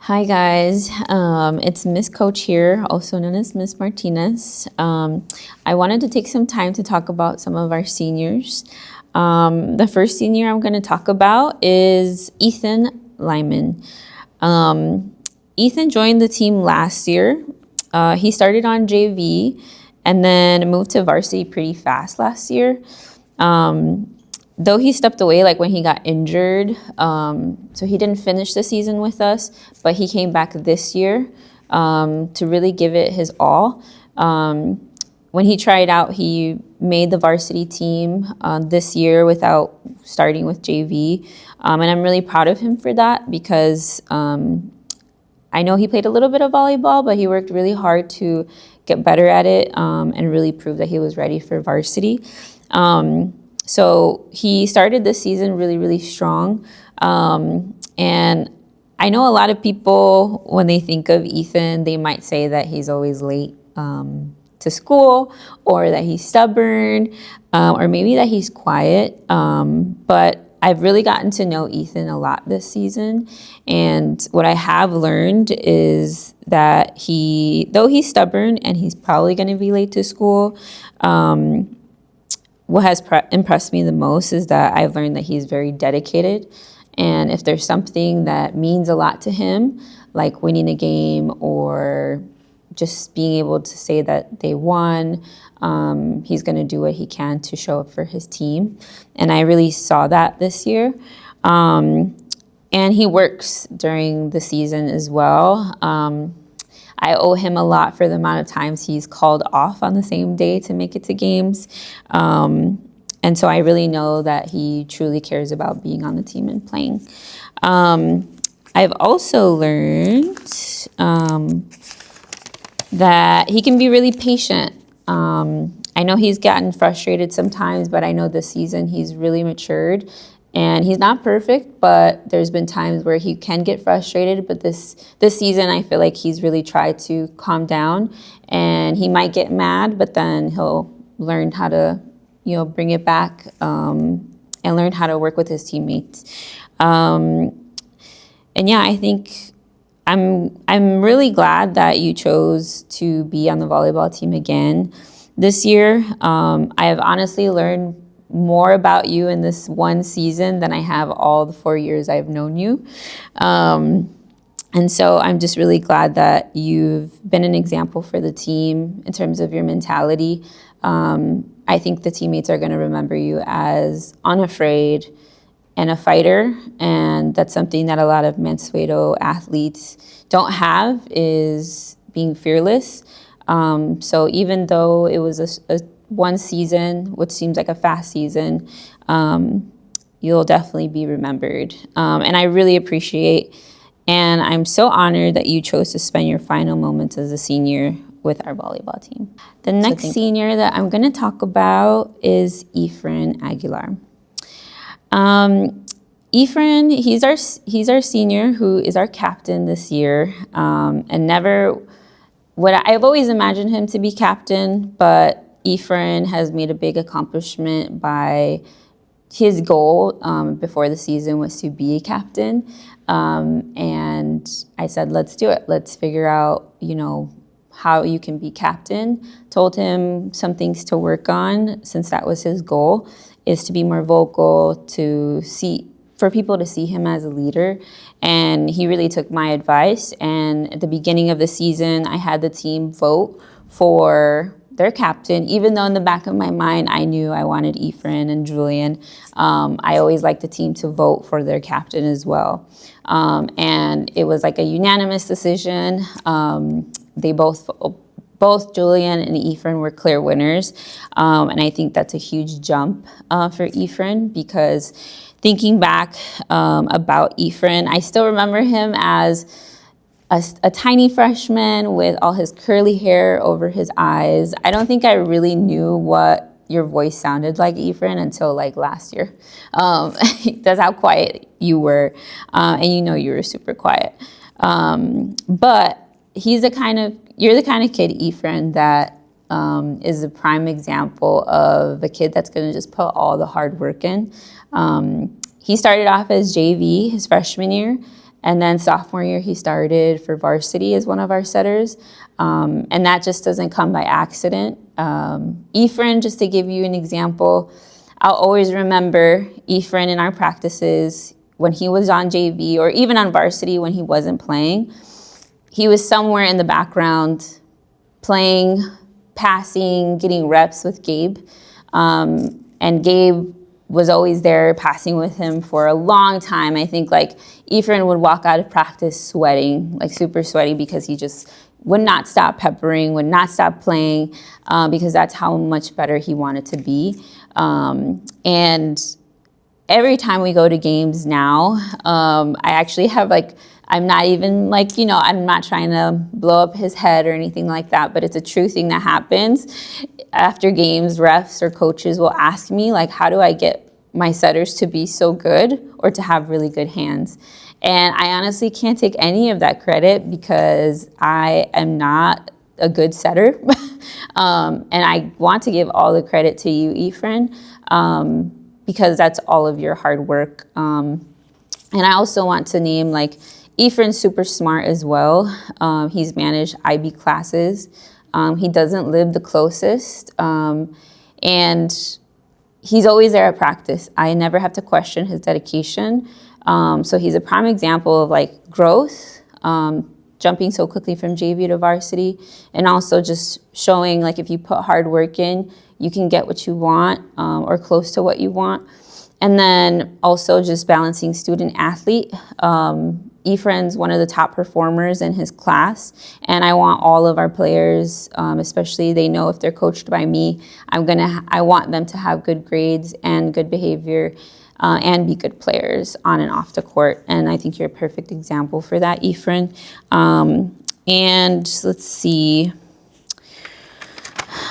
Hi guys, it's Miss Coach here, also known as Miss Martinez. I wanted to take some time to talk about some of our seniors. The first senior I'm going to talk about is Ethan Lyman. Ethan joined the team last year. He started on JV and then moved to varsity pretty fast last year. Though he stepped away like when he got injured, so he didn't finish the season with us, but he came back this year to really give it his all. When he tried out, he made the varsity team this year without starting with JV, and I'm really proud of him for that because I know he played a little bit of volleyball, but he worked really hard to get better at it and really prove that he was ready for varsity. So he started this season really, really strong. And I know a lot of people, when they think of Ethan, they might say that he's always late to school, or that he's stubborn, or maybe that he's quiet. But I've really gotten to know Ethan a lot this season. And what I have learned is that though he's stubborn and he's probably going to be late to school, what has impressed me the most is that I've learned that he's very dedicated. And if there's something that means a lot to him, like winning a game or just being able to say that they won, he's going to do what he can to show up for his team. And I really saw that this year. And he works during the season as well. I owe him a lot for the amount of times he's called off on the same day to make it to games. And so I really know that he truly cares about being on the team and playing. I've also learned that he can be really patient. I know he's gotten frustrated sometimes, but I know this season he's really matured. And he's not perfect, but there's been times where he can get frustrated. But this season, I feel like he's really tried to calm down. And he might get mad, but then he'll learn how to, bring it back and learn how to work with his teammates. And yeah, I think I'm really glad that you chose to be on the volleyball team again this year. I have honestly learned more about you in this one season than I have all the 4 years I've known you. And so I'm just really glad that you've been an example for the team in terms of your mentality. I think the teammates are going to remember you as unafraid and a fighter. And that's something that a lot of Mansueto athletes don't have, is being fearless. So even though it was a one season, which seems like a fast season, you'll definitely be remembered. And I really appreciate, and I'm so honored that you chose to spend your final moments as a senior with our volleyball team. The next senior that I'm going to talk about is Efren Aguilar. Efren, he's our senior who is our captain this year, and I've always imagined him to be captain, but Efren has made a big accomplishment by his goal before the season was to be a captain. And I said, let's do it. Let's figure out, how you can be captain. Told him some things to work on, since that was his goal, is to be more vocal, for people to see him as a leader. And he really took my advice. And at the beginning of the season, I had the team vote for their captain, even though in the back of my mind, I knew I wanted Efren and Julian. I always like the team to vote for their captain as well. And it was like a unanimous decision. They both Julian and Efren were clear winners. And I think that's a huge jump for Efren, because thinking back about Efren, I still remember him as a tiny freshman with all his curly hair over his eyes. I don't think I really knew what your voice sounded like, Efren, until like last year. That's how quiet you were. And you were super quiet. But you're the kind of kid, Efren, that is a prime example of a kid that's going to just put all the hard work in. He started off as JV his freshman year, And then sophomore year, he started for varsity as one of our setters. And that just doesn't come by accident. Ephraim, just to give you an example, I'll always remember Ephraim in our practices when he was on JV or even on varsity when he wasn't playing. He was somewhere in the background playing, passing, getting reps with Gabe. And Gabe was always there passing with him for a long time. I think like Ephraim would walk out of practice sweating, like super sweaty, because he just would not stop peppering, would not stop playing, because that's how much better he wanted to be. And every time we go to games now, I actually have like, I'm not even like, I'm not trying to blow up his head or anything like that, but it's a true thing that happens. After games, refs or coaches will ask me, like, how do I get my setters to be so good or to have really good hands? And I honestly can't take any of that credit because I am not a good setter. And I want to give all the credit to you, Ephraim, because that's all of your hard work. And I also want to name, like, Ephraim's super smart as well. He's managed IB classes. He doesn't live the closest. And he's always there at practice. I never have to question his dedication. So he's a prime example of like growth, jumping so quickly from JV to varsity, and also just showing like if you put hard work in, you can get what you want or close to what you want. And then also just balancing student athlete. Ephraim's one of the top performers in his class, and I want all of our players, especially they know if they're coached by me, I want them to have good grades and good behavior and be good players on and off the court. And I think you're a perfect example for that, Ephraim. And let's see.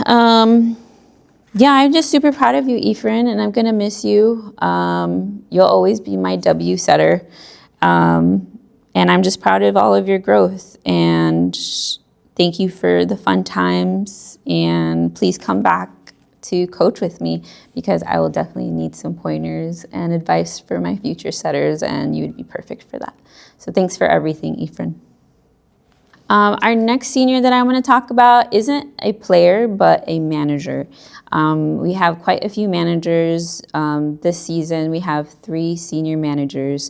Yeah, I'm just super proud of you, Ephraim, and I'm gonna miss you. You'll always be my W setter. And I'm just proud of all of your growth. And thank you for the fun times. And please come back to coach with me because I will definitely need some pointers and advice for my future setters, and you would be perfect for that. So thanks for everything, Ephraim. Our next senior that I want to talk about isn't a player, but a manager. We have quite a few managers this season. We have 3 senior managers.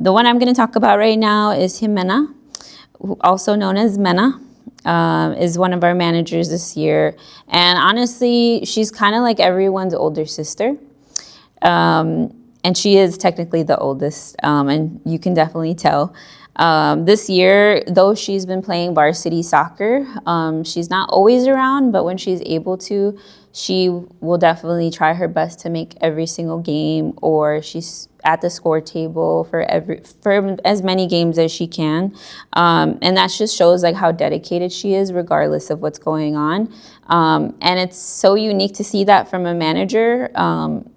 The one I'm going to talk about right now is Jimena, also known as Mena, is one of our managers this year. And honestly, she's kind of like everyone's older sister. And she is technically the oldest, and you can definitely tell. This year, though she's been playing varsity soccer, she's not always around, but when she's able to, she will definitely try her best to make every single game, or she's at the score table for as many games as she can. And that just shows like how dedicated she is regardless of what's going on. And it's so unique to see that from a manager.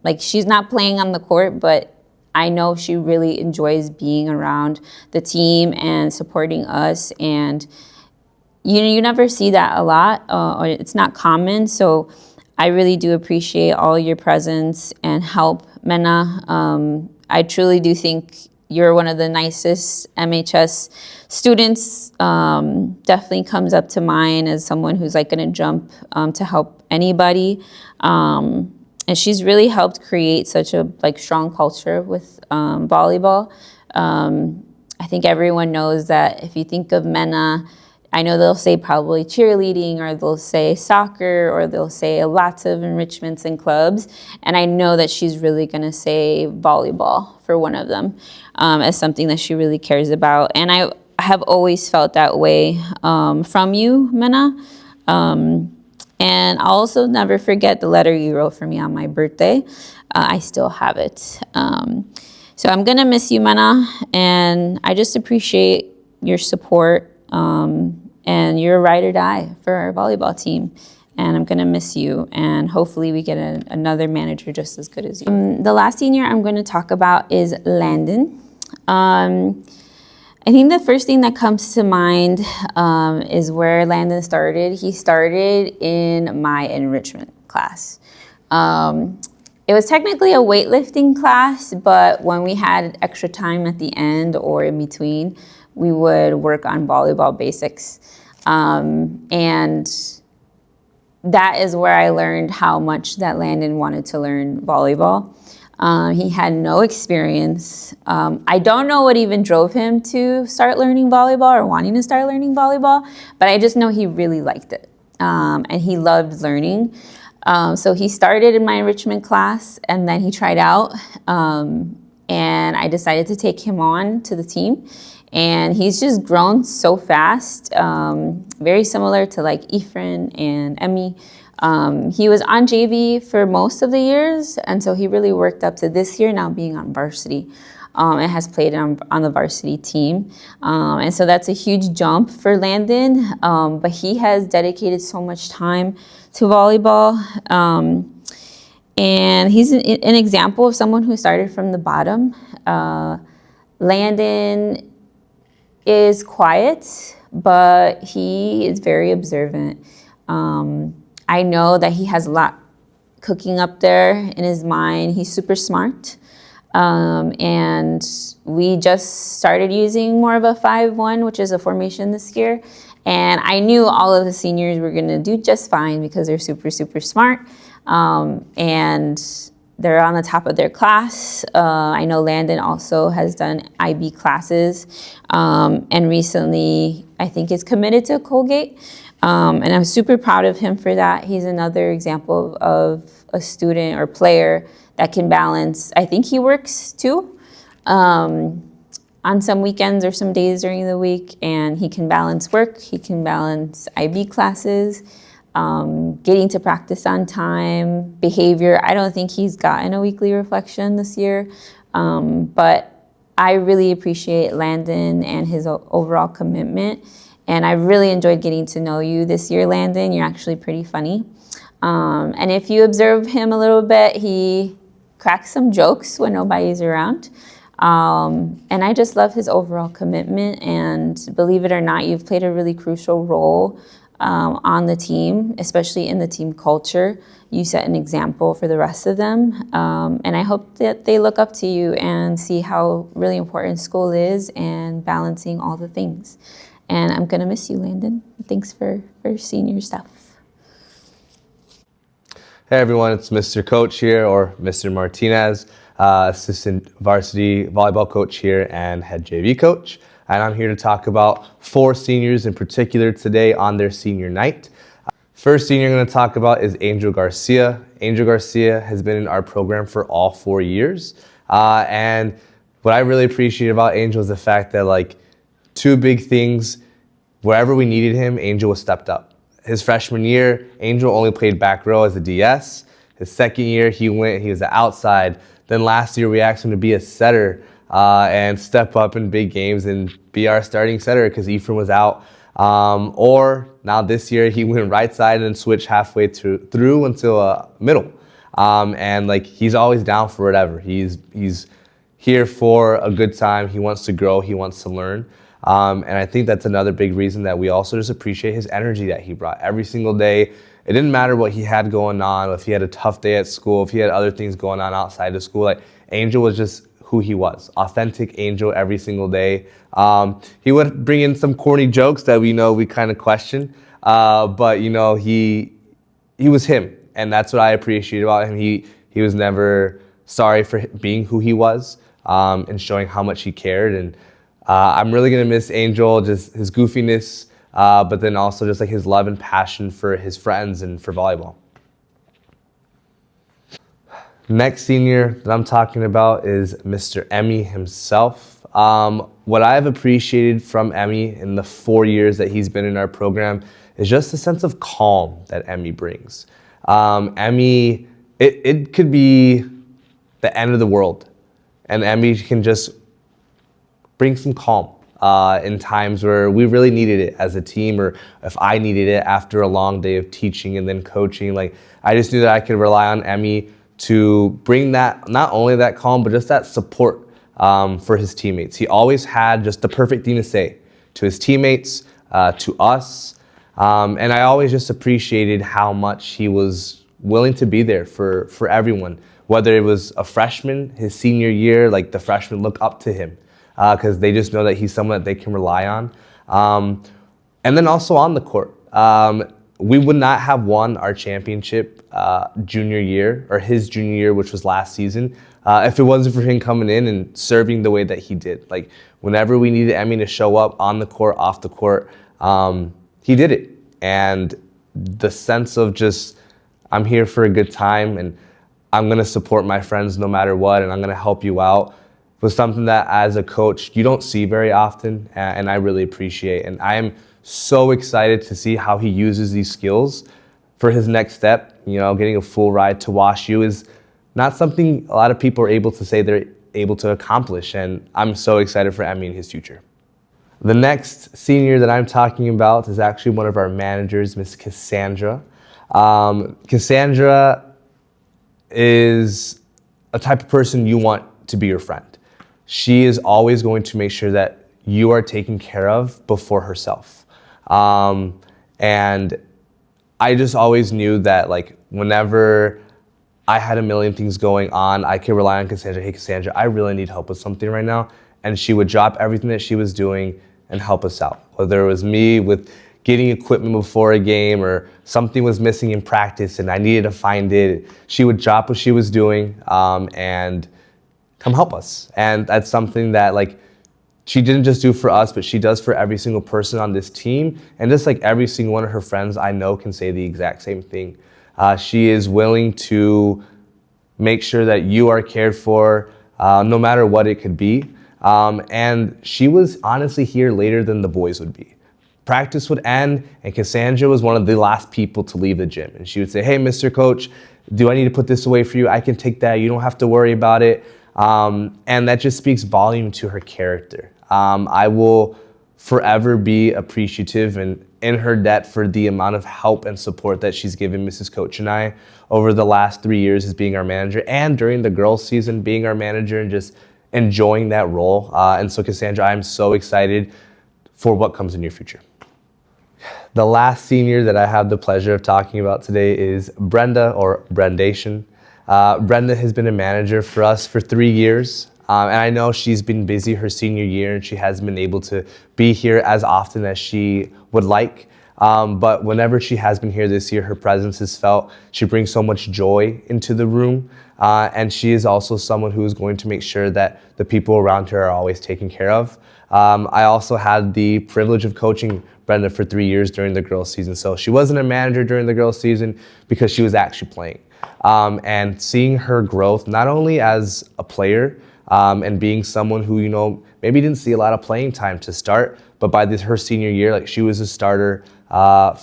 Like she's not playing on the court, but I know she really enjoys being around the team and supporting us. And you never see that a lot, or it's not common. So I really do appreciate all your presence and help, Mena. I truly do think you're one of the nicest MHS students. Definitely comes up to mind as someone who's like going to jump to help anybody. And she's really helped create such a like strong culture with volleyball. I think everyone knows that if you think of Mena, I know they'll say probably cheerleading, or they'll say soccer, or they'll say lots of enrichments and clubs. And I know that she's really going to say volleyball for one of them as something that she really cares about. And I have always felt that way from you, Mena. And I'll also never forget the letter you wrote for me on my birthday. I still have it. So I'm going to miss you, Mena. And I just appreciate your support. And you're a ride or die for our volleyball team. And I'm going to miss you. And hopefully we get another manager just as good as you. The last senior I'm going to talk about is Landon. I think the first thing that comes to mind is where Landon started. He started in my enrichment class. it was technically a weightlifting class, but when we had extra time at the end or in between, we would work on volleyball basics. And that is where I learned how much that Landon wanted to learn volleyball. He had no experience. I don't know what even drove him to start learning volleyball or wanting to start learning volleyball, but I just know he really liked it, and he loved learning. So he started in my enrichment class, and then he tried out, and I decided to take him on to the team. And he's just grown so fast, very similar to like Ephraim and Emmy. He was on JV for most of the years, and so he really worked up to this year now being on varsity, and has played on the varsity team. And so that's a huge jump for Landon, but he has dedicated so much time to volleyball. And he's an example of someone who started from the bottom. Landon is quiet, but he is very observant. I know that he has a lot cooking up there in his mind. He's super smart. And we just started using more of a 5-1, which is a formation this year. And I knew all of the seniors were going to do just fine because they're super, super smart. And they're on the top of their class. I know Landon also has done IB classes, and recently I think is committed to Colgate. And I'm super proud of him for that. He's another example of a student or player that can balance. I think he works too, on some weekends or some days during the week, and he can balance work, he can balance IB classes, getting to practice on time, behavior. I don't think he's gotten a weekly reflection this year, but I really appreciate Landon and his overall commitment. And I really enjoyed getting to know you this year, Landon. You're actually pretty funny. And if you observe him a little bit, he cracks some jokes when nobody's around. And I just love his overall commitment. And believe it or not, you've played a really crucial role on the team, especially in the team culture. You set an example for the rest of them. And I hope that they look up to you and see how really important school is and balancing all the things. And I'm going to miss you, Landon. Thanks for senior stuff. Hey everyone, it's Mr. Coach here, or Mr. Martinez, assistant varsity volleyball coach here and head JV coach. And I'm here to talk about 4 seniors in particular today on their senior night. First senior I'm going to talk about is Angel Garcia. Angel Garcia has been in our program for all 4 years. And what I really appreciate about Angel is the fact that, like, 2 big things, wherever we needed him, Angel was stepped up. His freshman year, Angel only played back row as a DS. His second year, he was the outside. Then last year, we asked him to be a setter and step up in big games and be our starting setter because Ephraim was out. Or now this year, he went right side and switched halfway through until middle. And like, he's always down for whatever. He's here for a good time. He wants to grow. He wants to learn. And I think that's another big reason that we also just appreciate his energy that he brought every single day. It didn't matter what he had going on, if he had a tough day at school, if he had other things going on outside of school. Like, Angel was just who he was, authentic Angel every single day. He would bring in some corny jokes that we kind of question, but he was him, and that's what I appreciate about him. He was never sorry for being who he was, and showing how much he cared. And I'm really going to miss Angel, just his goofiness, but then also just like his love and passion for his friends and for volleyball. Next senior that I'm talking about is Mr. Emmy himself. What I've appreciated from Emmy in the 4 years that he's been in our program is just a sense of calm that Emmy brings. Emmy, it could be the end of the world, and Emmy can just bring some calm in times where we really needed it as a team, or if I needed it after a long day of teaching and then coaching. Like, I just knew that I could rely on Emmy to bring that, not only that calm, but just that support for his teammates. He always had just the perfect thing to say to his teammates, to us. And I always just appreciated how much he was willing to be there for everyone, whether it was a freshman, his senior year, like the freshmen look up to him because they just know that he's someone that they can rely on. And then also on the court, we would not have won our championship junior year, or his junior year, which was last season, if it wasn't for him coming in and serving the way that he did. Like whenever we needed Emmy to show up on the court, off the court, he did it. And the sense of just, I'm here for a good time and I'm going to support my friends no matter what, and I'm going to help you out, was something that as a coach you don't see very often, and I really appreciate. And I am so excited to see how he uses these skills for his next step. You know, getting a full ride to Wash U is not something a lot of people are able to say they're able to accomplish, and I'm so excited for Emmy and his future. The next senior that I'm talking about is actually one of our managers, Miss Cassandra. Cassandra is a type of person you want to be your friend. She is always going to make sure that you are taken care of before herself. And I just always knew that, like, whenever I had a million things going on, I could rely on Cassandra. Hey, Cassandra, I really need help with something right now. And she would drop everything that she was doing and help us out. Whether it was me with getting equipment before a game, or something was missing in practice and I needed to find it, she would drop what she was doing and come help us. And that's something that, like, she didn't just do for us, but she does for every single person on this team. And just like every single one of her friends I know can say the exact same thing. She is willing to make sure that you are cared for, no matter what it could be. And she was honestly here later than the boys would be. Practice would end, and Cassandra was one of the last people to leave the gym. And she would say, hey, Mr. Coach, do I need to put this away for you? I can take that. You don't have to worry about it. And that just speaks volume to her character. I will forever be appreciative and in her debt for the amount of help and support that she's given Mrs. Coach and I over the last 3 years as being our manager, and during the girls' season being our manager and just enjoying that role. And so, Cassandra, I'm so excited for what comes in your future. The last senior that I have the pleasure of talking about today is Brenda, or Brendation. Brenda has been a manager for us for 3 years. And I know she's been busy her senior year and she hasn't been able to be here as often as she would like. But whenever she has been here this year, her presence is felt. She brings so much joy into the room. And she is also someone who is going to make sure that the people around her are always taken care of. I also had the privilege of coaching Brenda for 3 years during the girls' season. So she wasn't a manager during the girls' season because she was actually playing. And seeing her growth, not only as a player, and being someone who, you know, maybe didn't see a lot of playing time to start, but by her senior year, like, she was a starter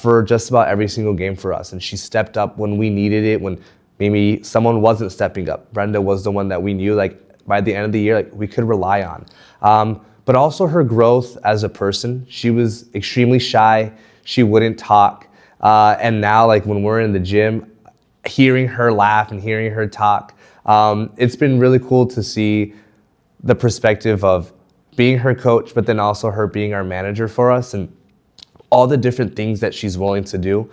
for just about every single game for us. And she stepped up when we needed it, when maybe someone wasn't stepping up. Brenda was the one that we knew, like, by the end of the year, like, we could rely on. But also her growth as a person. She was extremely shy. She wouldn't talk. And now, like, when we're in the gym, hearing her laugh and hearing her talk, it's been really cool to see the perspective of being her coach, but then also her being our manager for us, and all the different things that she's willing to do.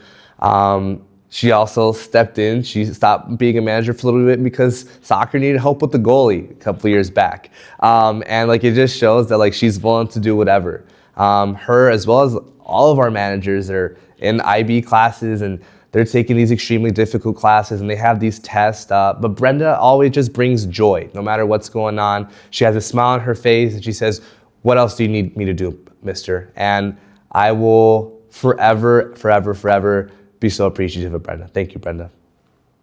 She also stepped in. She stopped being a manager for a little bit because soccer needed help with the goalie a couple of years back. And, like, it just shows that, like, she's willing to do whatever. Her, as well as all of our managers, are in IB classes and they're taking these extremely difficult classes and they have these tests. But Brenda always just brings joy no matter what's going on. She has a smile on her face and she says, what else do you need me to do, mister? And I will forever, forever, forever be so appreciative of Brenda. Thank you, Brenda.